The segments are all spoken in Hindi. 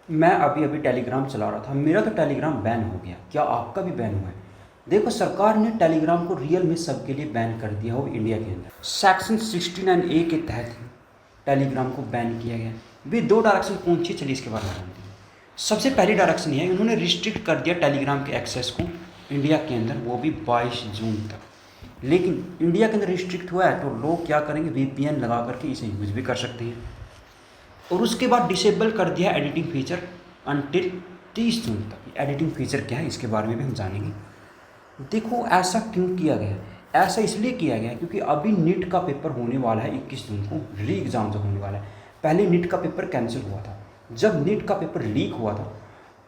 मैं अभी अभी टेलीग्राम चला रहा था, मेरा तो टेलीग्राम बैन हो गया। क्या आपका भी बैन हुआ है? देखो, सरकार ने टेलीग्राम को रियल में सबके लिए बैन कर दिया हो इंडिया के अंदर। सेक्शन 69A के तहत टेलीग्राम को बैन किया गया। भी दो डायरेक्शन कौन सी चली इसके बारे में जानते हैं। सबसे पहली डायरेक्शन ये है, उन्होंने रिस्ट्रिक्ट कर दिया टेलीग्राम के एक्सेस को इंडिया के अंदर, वो भी 22 जून तक। लेकिन इंडिया के अंदर रिस्ट्रिक्ट हुआ है तो लोग क्या करेंगे, VPN लगा करके इसे यूज भी कर सकते हैं। और उसके बाद डिसेबल कर दिया एडिटिंग फीचर अनटिल 30 जून तक। एडिटिंग फीचर क्या है इसके बारे में भी हम जानेंगे। देखो, ऐसा क्यों किया गया है? ऐसा इसलिए किया गया है क्योंकि अभी नीट का पेपर होने वाला है 21 जून को, री एग्ज़ाम जो होने वाला है। पहले नीट का पेपर कैंसिल हुआ था। जब नीट का पेपर लीक हुआ था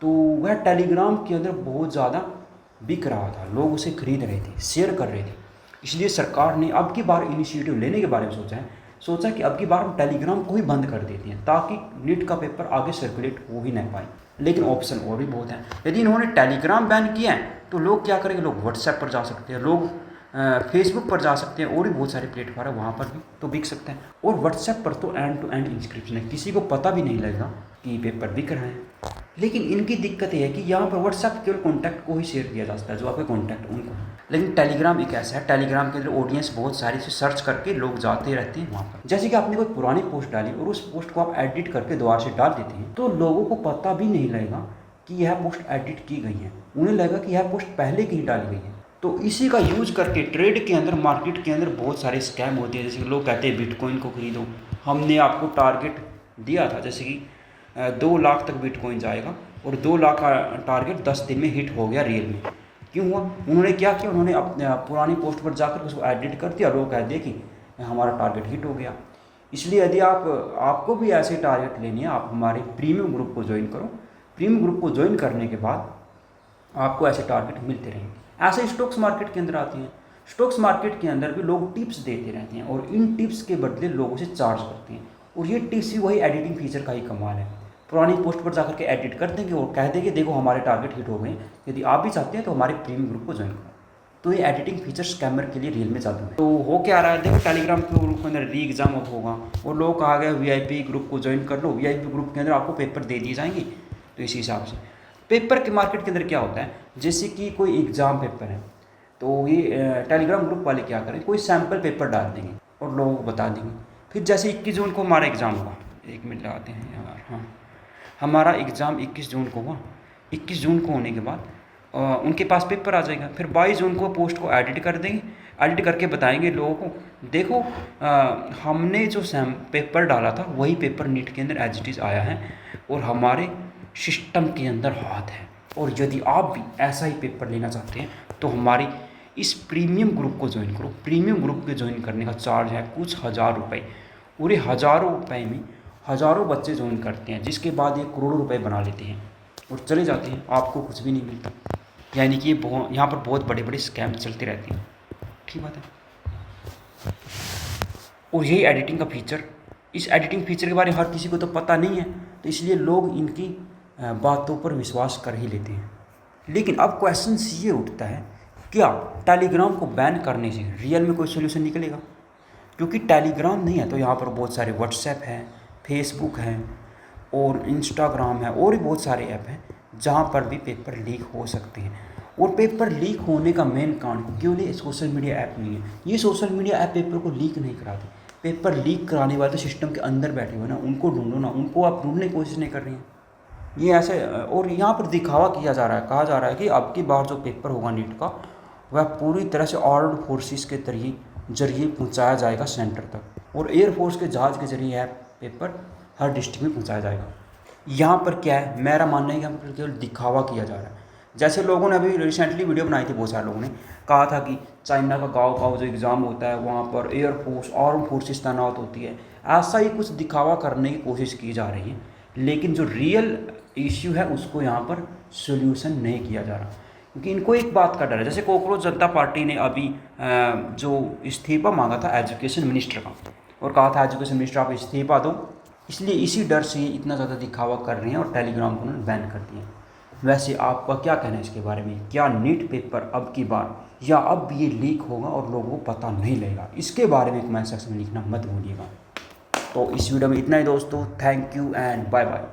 तो वह टेलीग्राम के अंदर बहुत ज़्यादा बिक रहा था, लोग उसे खरीद रहे थे, शेयर कर रहे थे। इसलिए सरकार ने अब की बार इनिशिएटिव लेने के बारे में सोचा कि अब की बार हम टेलीग्राम को ही बंद कर देते हैं ताकि नीट का पेपर आगे सर्कुलेट हो ही नहीं पाए। लेकिन ऑप्शन और भी बहुत हैं। यदि इन्होंने टेलीग्राम बैन किया है तो लोग क्या करेंगे, लोग व्हाट्सएप पर जा सकते हैं, लोग फेसबुक पर जा सकते हैं, और भी बहुत सारे प्लेटफॉर्म है वहाँ पर भी तो बिक सकते हैं। और व्हाट्सएप पर तो एंड टू एंड इंस्क्रिप्शन है, किसी को पता भी नहीं लगेगा कि पेपर बिक रहे हैं। लेकिन इनकी दिक्कत ये है कि यहाँ पर व्हाट्सएप केवल कॉन्टैक्ट को ही शेयर किया जा सकता है, जो आपके कॉन्टैक्ट उनको। लेकिन टेलीग्राम एक ऐसा है, टेलीग्राम के अंदर ऑडियंस बहुत सारी से सर्च करके लोग जाते रहते हैं वहाँ पर। जैसे कि आपने कोई पुरानी पोस्ट डाली और उस पोस्ट को आप एडिट करके दोबारा से डाल देते हैं तो लोगों को पता भी नहीं लगेगा कि यह पोस्ट एडिट की गई है, उन्हें लगेगा कि यह पोस्ट पहले की ही डाली गई है। तो इसी का यूज करके ट्रेड के अंदर, मार्केट के अंदर बहुत सारे स्कैम होते हैं। जैसे कि लोग कहते हैं बिटकॉइन को खरीदो, हमने आपको टारगेट दिया था जैसे कि 2 लाख तक बिटकॉइन जाएगा, और 2 लाख का टारगेट 10 दिन में हिट हो गया रियल में। क्यों हुआ? उन्होंने क्या किया, उन्होंने अपने पुरानी पोस्ट पर जाकर उसको एडिट कर दिया, लोग कह दिए कि हमारा टारगेट हिट हो गया। इसलिए यदि आपको भी ऐसे टारगेट लेने हैं, आप हमारे प्रीमियम ग्रुप को ज्वाइन करो। प्रीमियम ग्रुप को ज्वाइन करने के बाद आपको ऐसे टारगेट मिलते रहेंगे। ऐसे स्टॉक्स मार्केट के अंदर आती हैं। स्टॉक्स मार्केट के अंदर भी लोग टिप्स देते रहते हैं और इन टिप्स के बदले लोगों से चार्ज करते हैं। और ये टिप्स भी वही एडिटिंग फीचर का ही कमाल है। पुरानी पोस्ट पर जाकर के एडिट कर देंगे और कह देंगे देखो हमारे टारगेट हिट हो गए, यदि आप भी चाहते हैं तो हमारे प्रीमियम ग्रुप को ज्वाइन करो। तो ये एडिटिंग फीचर स्कैमर के लिए रियल में जादू है। तो हो क्या रहा है, देखो टेलीग्राम के ग्रुप के अंदर री एग्जाम अब होगा और लोग कहा गया VIP ग्रुप को ज्वाइन कर लो, VIP ग्रुप के अंदर आपको पेपर दे दिए जाएंगे। तो इसी हिसाब से पेपर के मार्केट के अंदर क्या होता है, जैसे कि कोई एग्ज़ाम पेपर है तो ये टेलीग्राम ग्रुप वाले क्या करें, कोई सैम्पल पेपर डाल देंगे और लोगों को बता देंगे। फिर जैसे 21 जून को हमारा एग्ज़ाम हुआ, 1 मिनट लगाते हैं यार, हाँ, हमारा एग्ज़ाम 21 जून को हुआ। 21 जून को होने के बाद उनके पास पेपर आ जाएगा। फिर 22 जून को पोस्ट को एडिट कर देंगे, एडिट करके बताएंगे लोगों को देखो हमने जो पेपर डाला था वही पेपर नीट के अंदर एज इट इज़ आया है और हमारे सिस्टम के अंदर हाथ है। और यदि आप भी ऐसा ही पेपर लेना चाहते हैं तो हमारी इस प्रीमियम ग्रुप को ज्वाइन करो। प्रीमियम ग्रुप के ज्वाइन करने का चार्ज है कुछ हज़ार रुपये, और ये हज़ारों रुपये में हज़ारों बच्चे ज्वाइन करते हैं, जिसके बाद ये करोड़ों रुपए बना लेते हैं और चले जाते हैं, आपको कुछ भी नहीं मिलता। यानी कि ये यहाँ पर बहुत बड़े बड़े स्कैम चलते रहते हैं। ठीक बात है। और यही एडिटिंग का फीचर, इस एडिटिंग फीचर के बारे में हर किसी को तो पता नहीं है, तो इसलिए लोग इनकी बातों पर विश्वास कर ही लेते हैं। लेकिन अब क्वेश्चन ये उठता है, क्या टेलीग्राम को बैन करने से रियल में कोई सोल्यूशन निकलेगा? क्योंकि टेलीग्राम नहीं है तो यहाँ पर बहुत सारे व्हाट्सएप हैं, फेसबुक हैं और इंस्टाग्राम है, और भी बहुत सारे ऐप हैं जहाँ पर भी पेपर लीक हो सकते हैं। और पेपर लीक होने का मेन कारण केवल ये सोशल मीडिया ऐप नहीं है। ये सोशल मीडिया ऐप पेपर को लीक नहीं कराते। पेपर लीक कराने वाले तो सिस्टम के अंदर बैठे हुए ना, उनको ढूंढो ना, उनको आप ढूंढने की कोशिश नहीं कर रही हैं। ये ऐसे, और यहाँ पर दिखावा किया जा रहा है, कहा जा रहा है कि अब की बार जो पेपर होगा नीट का वह पूरी तरह से आर्म्ड फोर्सेस के जरिए पहुँचाया जाएगा सेंटर तक, और एयरफोर्स के जहाज़ के जरिए यह पेपर हर डिस्ट्रिक्ट में पहुँचाया जाएगा। यहाँ पर क्या है, मेरा मानना है कि यहाँ पर केवल दिखावा किया जा रहा है। जैसे लोगों ने अभी रिसेंटली वीडियो बनाई थी, बहुत सारे लोगों ने कहा था कि चाइना का गाँव जो एग्ज़ाम होता है वहाँ पर एयरफोर्स आर्म फोर्सेस तैनात होती है। ऐसा ही कुछ दिखावा करने की कोशिश की जा रही है, लेकिन जो रियल इश्यू है उसको यहाँ पर सोल्यूशन नहीं किया जा रहा। क्योंकि इनको एक बात का डर है, जैसे कॉकरोच जनता पार्टी ने अभी जो इस्तीफा मांगा था एजुकेशन मिनिस्टर का, और कहा था एजुकेशन मिनिस्टर आप इस्तीफा दो, इसलिए इसी डर से इतना ज़्यादा दिखावा कर रहे हैं और टेलीग्राम को उन्होंने बैन कर दिया। वैसे आपका क्या कहना है इसके बारे में? क्या नीट पेपर अब की बार या अब ये लीक होगा और लोगों को पता नहीं लगेगा? इसके बारे में कमेंट सेक्शन में लिखना मत भूलिएगा। तो इस वीडियो में इतना ही दोस्तों, thank you and bye bye.